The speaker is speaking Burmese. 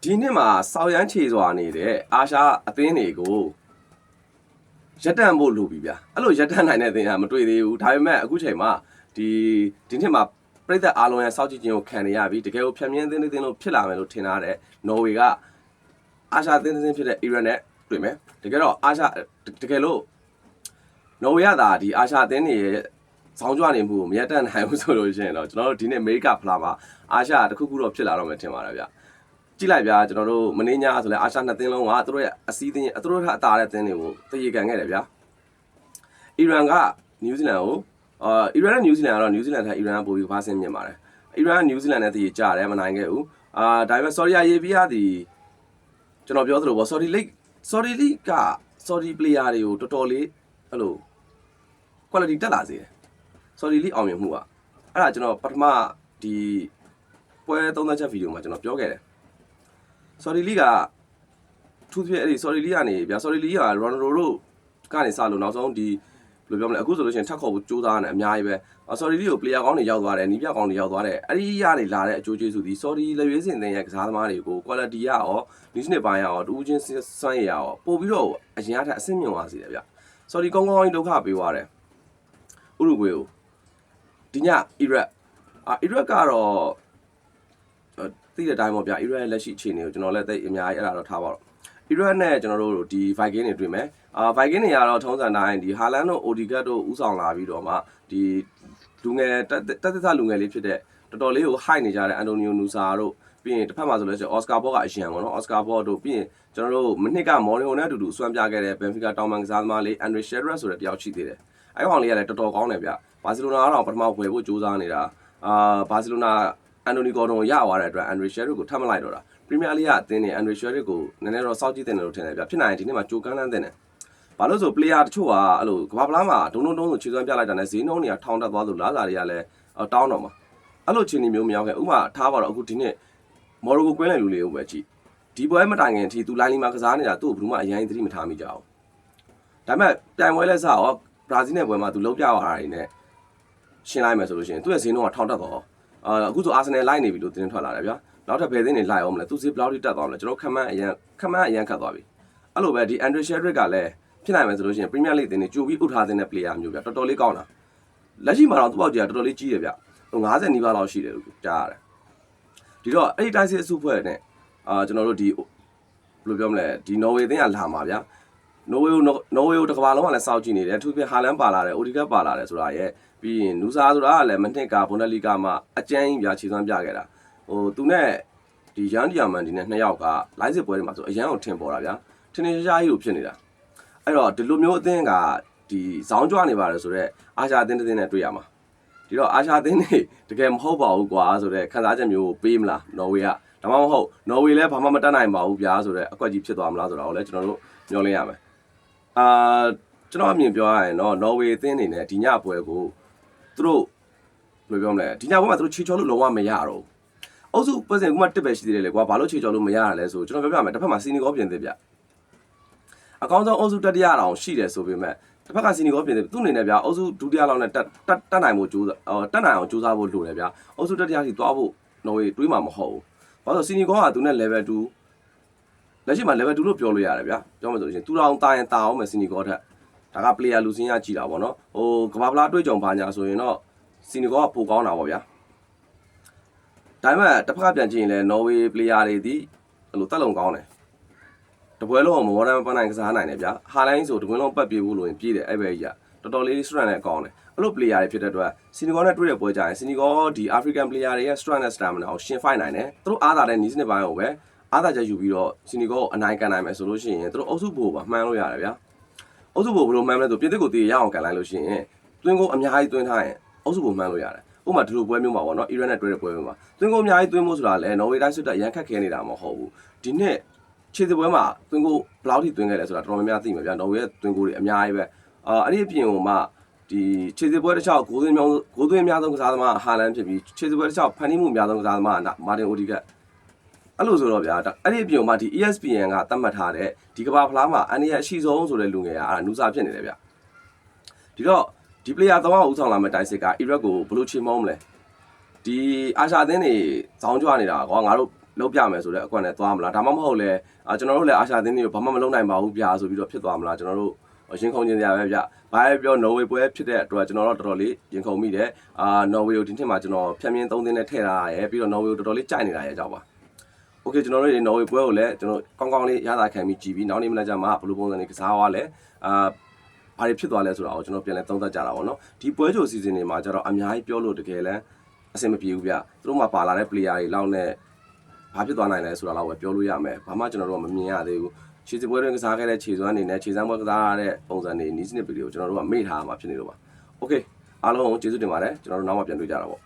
ဒီနှစ်မှာစောက်ရမ်းခြေစွာနေတဲ့အာရှအသင်းတွေကိုရက်တန့်ဖို့လိုပြီဗျာအဲ့လိုရက်တန့်နိုင်တဲ့အသင်းကမတွေ့သေးဘူးဒါပေမဲ့အခုချိန်မှာဒီနှစ်မှာပြည်သက်အားလုံးရဲ့စောက်ကြည့်ခြင်းကိုခံနေရပြီတကယ်ကိုဖြတ်မြင်းအသင်းလို့ဖြစ်လာမယ်လို့ထင်ထားတဲ့နော်ဝေကအာရှအသင်းဖြစ်တဲ့အီရန်နဲ့တွေ့မယ်တကယ်တော့အာရှတကယ်လို့နော်ဝေကသာဒီအာရှအသင်းတွေရဲ့ဆောင်းကြွနေမှုကိုမရက်တန့်နိုင်ဘူးဆိုလို့ရှိရင်တော့ကျွန်တော်တို့ဒီနေ့အမေရိကဖလားမှာအာရှတစ်ခုခုတော့ဖြစ်လာတော့မယ်ထင်ပါတယ်ဗျကြည့်လိုက်ဗျာကျွန်တော်တို့မင်းညာဆိုလဲအာရှနှစ်သင်းလုံးကသူတို့ရဲ့အစည်းအသင်းသူတို့အတားတဲ့သင်းတွေကိုတည်ရကန်ခဲ့တယ်ဗျာအီရန်ကနယူးဇီလန်ကိုအီရန်နဲ့နယူးဇီလန်ကတော့နယူးဇီလန်ထက်အီရန်ကပိုပြီးဖားဆင်းမြင်ပါတယ်အီရန်ကနယူးဇီလန်နဲ့တည်ရကြတယ်မနိုင်ခဲ့ဘူးဒါပေမဲ့ဆော်ဒီအာရေဗီးယားဒီကျွန်တော်ပြောသလိုပေါ့ဆော်ဒီလိကဆော်ဒီပလေယာတွေကိုတော်တော်လေးအဲ့လို quality တက်လာစေတယ်ဆော်ဒီလိအောင်မြင်မှုကအဲ့ဒါကျွန်တော်ပထမဒီပွဲသုံးသပ်ချက်ဗီဒီယိုမှာကျွန်တော်ပြောခဲ့တယ်ဆော်ဒီလီကထူးဖြစ်အဲ့ဒီဆော်ဒီလီကနေဗျာဆော်ဒီလီကရိုနယ်ဒိုတို့ကနေစလို့နောက်ဆုံးဒီဘယ်လိုပြောမလဲအခုဆိုလို့ရှိရင်ထပ်ခေါ်ဖို့ကြိုးစားနေအများကြီးပဲဆော်ဒီလီကိုပလေယာကောင်းတွေရောက်သွားတယ်နီးပြကောင်းတွေရောက်သွားတယ်အဲ့ဒီကနေလာတဲ့အကျိုးကျေးဇူးဒီဆော်ဒီလက်ရွေးစင်တဲ့ရဲ့ကစားသမားတွေကို quality ရရောနီးစနစ်ပိုင်းရရောတူးချင်းစွမ်းရရောပို့ပြီးတော့အရင်အထက်အဆင့်မြင့်သွားစေတယ်ဗျဆော်ဒီကောင်းကြီးဒုက္ခပေးသွားတယ်ဥရုဂွေကိုဒီညအီရတ်ကတော့သိတဲ့အတိုင်းပေါ့ဗျာအီရတ်ရဲ့လက်ရှိအခြေအနေကိုကျွန်တော်လည်းသိအများကြီးအဲ့ဒါတော့ထားပါတော့အီရတ်နဲ့ကျွန်တော်တို့ဒီ Viking တွေတွေ့မယ်Viking တွေကတော့ထုံးစံတိုင်းဒီဟာလန်တို့အိုဒီဂတ်တို့ဥဆောင်လာပြီးတော့မှဒီလူငယ်တက်လူငယ်လေးဖြစ်တဲ့တော်တော်လေးကို high နေကြတဲ့အန်တိုနီယိုနူဆာတို့ပြီးရင်တစ်ဖက်မှာဆိုလို့ရှိရင်အော်စကာဘော့ကအရင်ပေါ့နော်အော်စကာဘော့တို့ပြီးရင်ကျွန်တော်တို့မနှစ်ကမော်ရီယိုနဲ့အတူတူအစွမ်းပြခဲ့တဲ့ဘန်ဖီကာတောင်မန်ကစားသမားလေးအန်ဒရီရှယ်ရက်ဆိုတဲ့တယောက်ရှိသေးတယ်အဲ့ကောင်လေးကလည်းတော်တော်ကောင်းတယ်ဗျဘာစီလိုနာကတော့ပထမဝယ်ဖို့ကြိုးစားနေတာဘာစီလိုနာအန်တိုနီဂေါ်ဒွန်ရသွားတဲ့အတွက်အန်ဒရီရှယ်ရက်ကိုထပ်မလိုက်တော့တာပရီးမီးယားလိကအသင်းနဲ့အန်ဒရီရှယ်ရက်ကိုနည်းနည်းတော့စောင့်ကြည့်တင်တယ်လို့ထင်တယ်ဗျဖြစ်နိုင်ရင်ဒီနေ့မှာကြိုးကန်းလန်းတင်တယ်ဘာလို့ဆိုပလေယာတချို့ကအဲ့လိုကမ္ဘာဖလားမှာဒုံဆိုခြေစွမ်းပြလိုက်တာနဲ့ဈေးနှုန်းတွေကထောင်တက်သွားဆိုလားစာတွေကလည်းတောင်းတော့မှာအဲ့လိုချင်းနေမျိုးမရောက်ခဲ့ဥပမာထားပါတော့အခုဒီနေ့မော်ရိုကိုကွင်းလည်လူလေးကိုပဲကြည့်ဒီပွဲမတိုင်ခင်အထိသူလိုင်းလီမှာကစားနေတာသူ့ကိုဘယ်သူမှအရင်သတိမထားမိကြအောင်ဒါပေမဲ့တိုင်ပွဲလဲစရောဘရာဇီးနဲ့ပွဲမှာသူလုံးပြသွားတာတွေနဲ့ရှင်းလိုက်မယ်ဆိုလို့ရှိရင်သူ့ရဲ့ဈေးနှုန်းကထောင်တက်သွားအခုဆိုအာဆင်နယ်လိုက်နေပြီလို့သတင်းထွက်လာတယ်ဗျာနောက်ထပ်ဘယ်သင်းတွေလိုက်အောင်မလဲသူဈေးဘယ်လောက်ထိတက်သွားမလဲကျွန်တော်ခက်မှန်းအရင်ခတ်သွားပြီအဲ့လိုပဲဒီအန်ဒရီရှယ်ရစ်ကလည်းဖြစ်နိုင်မယ်ဆိုလို့ရှိရင်ပရီးမီးယားလိအသင်းတွေကြိုပြီးဥထားတဲ့ပလေယာမျိုးဗျာတော်တော်လေးကောင်းတာလက်ရှိမှာတော့သူ့ပေါက်ကြီးကတော်တော်လေးကြီးတယ်ဗျ50နီးပါးလောက်ရှိတယ်လို့ကြားရတယ်ဒီတော့အဲ့ဒီတိုင်းစစ်အစုဖွဲ့နဲ့ကျွန်တော်တို့ဒီဘယ်လိုပြောမလဲဒီနော်ဝေအသင်းကလာမှာဗျာနော်ဝေကိုတစ်ကမ္ဘာလုံးကလည်းစောင့်ကြည့်နေတယ်အထူးဖြင့်ဟာလန်ပါလာတယ်အိုဒီဂတ်ပါလာတယ်ဆိုတာရဲ့ပြီးရင်နူဆာဆိုတာကလည်းမနှစ်ကဘွန်ဒလီဂါမှာအကျန်းကြီးပြခြေစွမ်းပြခဲ့တာသူနဲ့ဒီရန်ဒီယာမန်ဒီနဲ့နှစ်ယောက်ကလိုင်းစစ်ပွဲတွေမှာဆိုအရန်ကိုထင်ပေါ်တာဗျာထင်ရှားကြီးကိုဖြစ်နေတာအဲ့တော့ဒီလိုမျိုးအသင်းကဒီဇောင်းကြွနေပါတယ်ဆိုတော့အာရှအသင်းတစ်သင်းနဲ့တွေ့ရမှာဒီတော့အာရှအသင်းတွေတကယ်မဟုတ်ပါဘူးကွာဆိုတော့ခံစားချက်မျိုးကိုပေးမလားနော်ဝေကဒါမှမဟုတ်နော်ဝေလည်းဘာမှမတတ်နိုင်ပါဘူးဗျာဆိုတော့အကွက်ကြီးဖြစ်သွားမလားဆိုတော့လည်းကျွန်တော်တို့ညှော်လင်းရမယ်ကျွန်တော်အမြင်ပြောရရင်တော့နော်ဝေအသင်းတွေနဲ့ဒီညပွဲကိုသူတို့ဘယ်လိုပြောမလဲဒီညပွဲမှာသူတို့ခြေချော်လို့လုံးဝမရတော့အုပ်စုပွဲစဉ်ကမှတစ်ပဲရှိသေးတယ်လေကွာဘာလို့ခြေချော်လို့မရရလဲဆိုကျွန်တော်ပြောပြမယ်တစ်ဖက်မှာစီနီဂေါပြင်သစ်ဗျအကောင်းဆုံးအုပ်စုတတိယတောင်ရှိတယ်ဆိုပေမဲ့တစ်ဖက်ကစီနီဂေါပြင်သစ်သူ့အနေနဲ့ဗျာအုပ်စုဒုတိယလောက်နဲ့တက်နိုင်ဖို့ကြိုးတက်နိုင်အောင်ကြိုးစားဖို့လိုတယ်ဗျာအုပ်စုတတိယထိသွားဖို့နော်ဝေတွေးမှာမဟုတ်ဘူးဘာလို့စီနီဂေါကသူနဲ့ level 2လက်ရှိမှာ level 2လို့ပြောလို့ရတယ်ဗျာပြောမှဆိုလို့ရှိရင်သူတောင်တာရင်တာအောင်မယ်စီနီဂေါထက်ဒါက player လူစင်းရကြည့်တာပေါ့နော်ကမ္ဘာဖလားတွေ့ကြုံပါညာဆိုရင်တော့စီနီဂေါကပိုကောင်းတာပေါ့ဗျာဒါပေမဲ့တစ်ဖက်ကပြန်ကြည့်ရင်လည်းနော်ဝေ player တွေဒီအဲ့လိုတက်လုံကောင်းတယ်တပွဲလုံးမော်ဒန်ပန်းနိုင်ကစားနိုင်တယ်ဗျာဟာလိုင်းဆိုတကွင်းလုံးပတ်ပြေးဖို့လို့ရင်ပြေးတယ်အဲ့ပဲကြီးကတော်တော်လေး strength နဲ့ကောင်းတယ်အဲ့လို player တွေဖြစ်တဲ့အတွက်စီနီဂေါနဲ့တွေ့တဲ့ပွဲကြရင်စီနီဂေါဒီ African player တွေရဲ့ strength နဲ့ stamina ကိုရှင်းဖိုက်နိုင်တယ်သူတို့အားသာတဲ့နီးစနစ်ပိုင်းကိုပဲအားသာချက်ယူပြီးတော့စီနီဂေါကိုအနိုင်ကန်နိုင်မယ်ဆိုလို့ရှိရင်သူတို့အုပ်စုဘို့ပါမှန်းလို့ရတယ်ဗျာအုပ်စုဘို့ဘယ်လိုမှန်းမလဲဆိုပြည်သစ်ကိုတည်ရအောင်ကန်လိုက်လို့ရှိရင်သွင်းကိုအများကြီးသွင်းထားရင်အုပ်စုဘို့မှန်းလို့ရတယ်ဥပမာဒီလိုပွဲမျိုးမှာပေါ့နော်အီရန်နဲ့တွေ့တဲ့ပွဲမျိုးမှာသွင်းကိုအများကြီးသွင်းဖို့ဆိုတာလည်းနော်ဝေတိုင်းစစ်တပ်ရန်ခက်ခဲနေတာမဟုတ်ဘူးဒီနှစ်ခြေစပွဲမှာသွင်းကိုဘယ်လောက်ထိသွင်းခဲ့လဲဆိုတာတော်တော်များများသိမှာဗျာနော်ဝေရဲ့သွင်းကိုတွေအများကြီးပဲအဲ့ဒီအပြင်ဟိုမှဒီခြေစပွဲတစ်ချောက်ဂိုးသွင်းအများဆုံးကစားသမားဟာလန်ဖြစ်ပြီးခြေစပွဲတစ်ချောက်ဖန်တီးမှုအများဆုံးကစားသမားမာတင်အိုဒီဂတ်အဲ့လိုဆိုတော့ဗျာအဲ့ဒီအပြင်မှာဒီ ESPN ကသတ်မှတ်ထားတဲ့ဒီကမ္ဘာဖလားမှာအန်ဒီရဲ့အရှိဆုံးဆိုတဲ့လူငယ်ကနူဆာဖြစ်နေတယ်ဗျဒီတော့ဒီ player 3ဦးဆောင်လာမဲ့တိုင်စစ်ကအီရတ်ကိုဘယ်လိုချေမောမလဲဒီအာရှအသင်းတွေဇောင်းကြွနေတာကွာငါတို့ လုံးပြမယ်ဆိုတဲ့အကွက်နဲ့သွားမလားဒါမှမဟုတ်လဲကျွန်တော်တို့လည်းအာရှအသင်းတွေကိုဘာမှမလုပ်နိုင်ပါဘူးဗျာဆိုပြီးတော့ဖြစ်သွားမလားကျွန်တော်တို့ရင်ခုန်ခြင်းကြပဲဗျဘာပဲပြောနော်ဝေပွဲဖြစ်တဲ့အတွက်ကျွန်တော်တို့တော်တော်လေးရင်ခုန်မိတယ်နော်ဝေကိုဒီနှစ်မှာကျွန်တော်ဖြတ်မြင်း3သင်းနဲ့ထည့်ထားရဲပြီးတော့နော်ဝေကိုတော်တော်လေးကြိုက်နေတာရဲ့အကြောင်းပါโอเคကျွန်တော်တို့နော်ဝေပွဲကိုလည်းကျွန်တော်ကောင်းကောင်းလေးရတာခံပြီးကြည်ပြီးနောက်နေ့မနက်ကျမှဘယ်လိုပုံစံတွေကစားသွားလဲဘာတွေဖြစ်သွားလဲဆိုတာကိုကျွန်တော်ပြန်လဲသုံးသပ်ကြတာပေါ့နော်ဒီပွဲကြိုစီစဉ်တွေမှာကျတော့အများကြီးပြောလို့တကယ်လဲအဆင်မပြေဘူးဗျသူတို့မှပါလာတဲ့ player တွေလောက်နဲ့ဘာဖြစ်သွားနိုင်လဲဆိုတာတော့ပဲပြောလို့ရမယ်ဘာမှကျွန်တော်တို့ကမမြင်ရသေးဘူးခြေစပွဲတွင်ကစားခဲ့တဲ့ခြေစွမ်းအနေနဲ့ခြေစမ်းပွဲကစားရတဲ့ပုံစံတွေနီးစနစ်ဗီဒီယိုကျွန်တော်တို့ကမေ့ထားမှာဖြစ်နေလို့ပါโอเคအားလုံးကျေးဇူးတင်ပါတယ်ကျွန်တော်တို့နောက်မှပြန်တွေ့ကြတာပေါ့